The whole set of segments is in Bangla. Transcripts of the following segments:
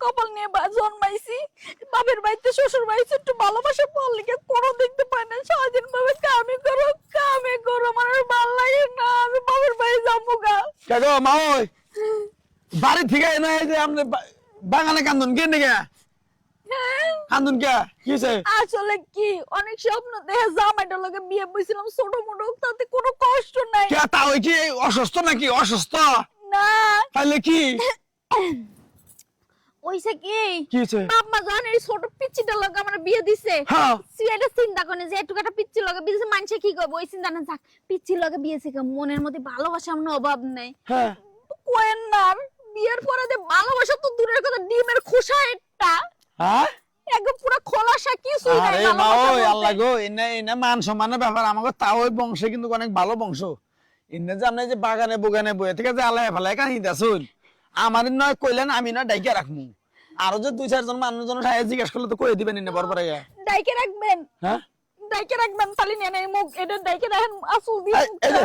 কপাল নিয়ে জন্মাইছি, বাপের বাড়িতে শ্বশুর বাড়িতে একটু ভালোবাসা পাওয়ার লিগে কোনো দেখতে পাই না। সারাদিন ভাবে কামে করো, আমার আর ভালো লাগে না, আমি বাপের বাড়ি যাবো গা। কাকো মা ওই বাড়ি থেকে না এই যে আপনি বাগানে কান্দুন কে নিকে কান্দুন কে কিছে? আসলে কি অনেক স্বপ্ন দেখে জামাইটার লগে বিয়ে বইছিলাম, ছোট মোটো, তাতে কোনো কষ্ট নাই। কে তা ওই কি অসুস্থ নাকি? অসুস্থ না তাহলে কি ওইসে কি কিছে? বাপ মা জানে এই ছোট পিচ্চিটার লগে আমার বিয়ে দিছে। হ্যাঁ সিয়াটা চিন্তা করে যে একটু একটা পিচ্চির লগে বিয়ে দিছে, মানুষে কি করবে ওই চিন্তা না, যাক পিচ্চির লগে বিয়েছে, মনের মধ্যে ভালোবাসা আমার অভাব নাই। হ্যাঁ কোয়েন না বিয়ের পরে যে ভালোবাসা তো দূরের কথা, ডিমের খোসা একটা হ্যাঁ একদম পুরো খোলাসা, কিছুই নাই আরে মা ভালোবাসা ওই বলতে। আল্লাহ গো এনে এনে মান সম্মানের ব্যাপার। আমাকে তাও ওই বংশে কিন্তু অনেক ভালো বংশ। এনে যে আপনি যে বাগানে বুগানে বয়ে থেকে যে আল্লাহ ভালাই কাহিনী দেখুন, আমার নয় কইলেন আমি না ডাইকে রাখমু, আরো যে 2-4 জন মানুষজন জিজ্ঞেস করলে তো কই দিবেন এনে বরবরে। ডাইকে রাখবেন, হ্যাঁ ডাইকে রাখবেন, তালি নেন এই মুখ এটা ডাইকে রাখেন, আসল দিয়ে এই যে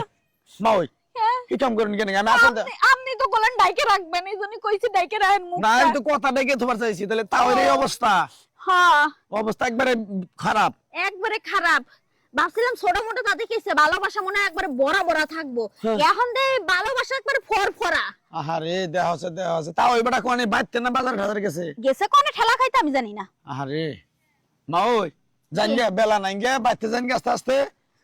মা ওই হ্যাঁ কি কাম করেন কেন? আমি আসল আপনি তো বলেন ডাইকে রাখবেন, এইজন্য কইছি ডাইকে রাখেন মুখ। না আমি তো কথা ডেকে তোমার চাইছি, তাহলে তাও এই অবস্থা, হ্যাঁ অবস্থা একবারে খারাপ। একবারে খারাপ। ভাবছিলাম ছোট মোটো তাতে কিছে ভালোবাসা মনে হয় একবারে বড় বড় থাকবো, এখন দে ভালোবাসা একবারে ফরফরা। আহারে দেহ আছে তাও ওই বেটা কোনে বাইতে না বাজার ঘাজার গেছে গেছে কোনে ঠেলা খাইতে আমি জানি না। আহারে মা ওই জান গে বেলা নাই গে বাইতে জান গে আস্তে আস্তে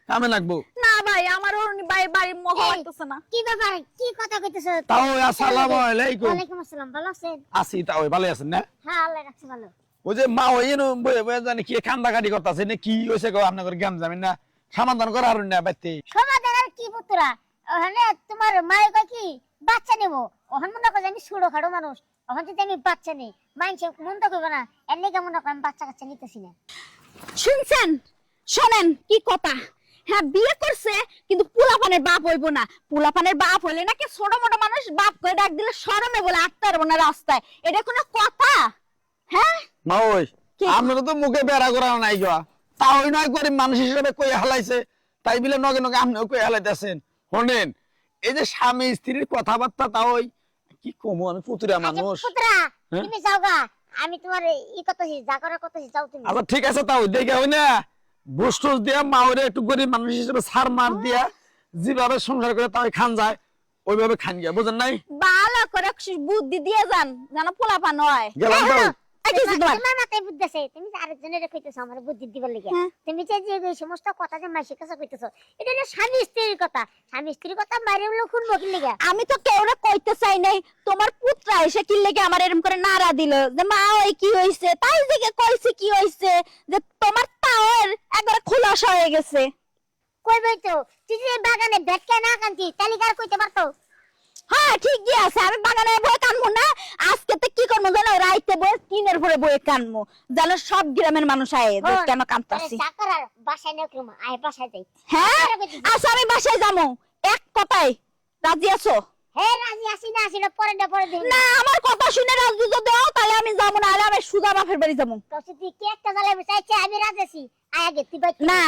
কামে লাগবো। না ভাই আমার ওর বাড়ির মোহ লাগতেছে না। কি ব্যাপার, কি কথা কইতেছ? তাও আসসালামু আলাইকুম। ওয়ালাইকুম আসসালাম, ভালো আছেন? আসি তাও ভালো আছেন না? হ্যাঁ আল্লাহ রাখছে ভালো। ওই যে মা ওই নো বয়ে বয়ে জানি কি কান্দাকাটি করতেছে না কি হইছে গো আপনাদের গ্রাম জামিন না সমাধান করা হারুন না বাইতে? সমাধান আর কি পুত্রা, ওখানে তোমার মায়ের কয় কি বাচ্চা নেবো, ওখান মনে করে আমি ছোট খাটো মানুষ, ওখান যদি আমি বাচ্চা নেই মাইনছে মন তো করবে না, এর লেগে মনে করে আমি বাচ্চা কাচ্চা নিতেছি না। শুনছেন, শোনেন কি কথা। হ্যাঁ বিয়ে করছে কিন্তু পোলাপানের বাপ হইব না, পোলাপানের বাপ হইলে নাকি ছোট মোটো মানুষ বাপ করে ডাক দিলে শরমে বলে আটতে পারবো না রাস্তায়, এটা কোনো কথা? হ্যাঁ মা ওই আপনারা তো মুখে বেড়া করা নাই গো, তাও ওই নয় গরিব মানুষ হিসেবে কই হালাইছে, তাই বিলে নগে নগে আপনিও কই হালাইতেছেন। শোনেন এই যে স্বামী স্ত্রীর কথাবার্তা তাও ওই কি কমু, আমি পুতুরা মানুষ। পুত্রা হ্যাঁ? তুমি যাও গা, আমি তোমার ই করতেছি, যা করার করতেছি, যাও তুমি। আচ্ছা ঠিক আছে তাও দেখে হই না বুস টুস দিয়া মাওরে একটু গরিব মানুষ হিসেবে সার মার দিয়া যেভাবে সংসার করে তাই খান যায় ওইভাবে খান গিয়া, বুঝেন নাই? ভালো করে বুদ্ধি দিয়ে যান যেন পোলাপান হয়। গেলাম তো। এই কিছু তোমার। তোমার মাথায় বুদ্ধি আছে, তুমি যে আরেকজনের কইতেছো আমার বুদ্ধি দিবার লাগি, হ্যাঁ। তুমি যে যে এই সমস্ত কথা যে মাসির কাছে কইতেছো, এটা হলো স্বামী স্ত্রীর কথা, স্বামী স্ত্রীর কথা বাইরে লোক শুনবো কি লাগা? আমি তো কেউরে কইতে চাই নাই, তোমার পুত্রা এসে কি লেগে আমার এরকম করে নাড়া দিল যে মা ওই কি হইছে, তাই দিকে কইছে কি হইছে যে তোমার তাওর একবারে খোলাসা হয়ে গেছে। কইবই তো, তুই যে বাগানে ভেটকা না কান্তি তালিকার কইতে পারতো। হ্যাঁ ঠিকই আছে, আমি বাগানে বয়ে কানবো না, আজকে তো কি করবো জানো, রাইতে বয়ে টিনের পরে বয়ে কানবো, জানো সব গ্রামের মানুষ আয় যে কেন কানতাছি। চাকরার বাসায় না কেমন আয় বাসায় যাই। হ্যাঁ আচ্ছা আমি বাসায় যাবো, এক কথাই রাজি আছো? হ্যাঁ রাজি আসি না আসি না পরে না পরে দিন না আমার কথা শুনে রাজি যদি দাও তাহলে আমি যাবো, না হলে আমি সুজা বাপের বাড়ি যাবো। তো তুই কি একটা জ্বালাবি চাইছে, আমি রাজি আছি, আয় আগে তুই বাইক না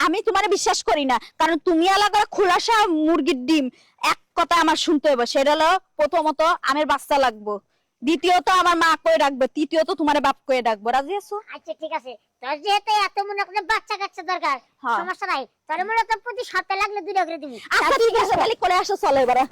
আমি তোমার বিশ্বাস করি না, কারণ তুমি আলাদা খোলাসা মুরগির ডিম, এক কথা আমার শুনতে হবে, সেটা হলো প্রথমত আমার বাচ্চা লাগবো, দ্বিতীয়ত আমার মা কয়ে রাখবে, তৃতীয়ত তোমার বাপ কয়ে রাখবো। রাজি আছো? আচ্ছা ঠিক আছে, তোর যেহেতু এত মনে করে বাচ্চা কাচ্চা দরকার, হ্যাঁ। সমস্যা নাই, তোর মনে তো প্রতি সপ্তাহে লাগলে 2টা করে দিবি। আচ্ছা ঠিক আছে তাহলে করে আসো, চলো এবারে।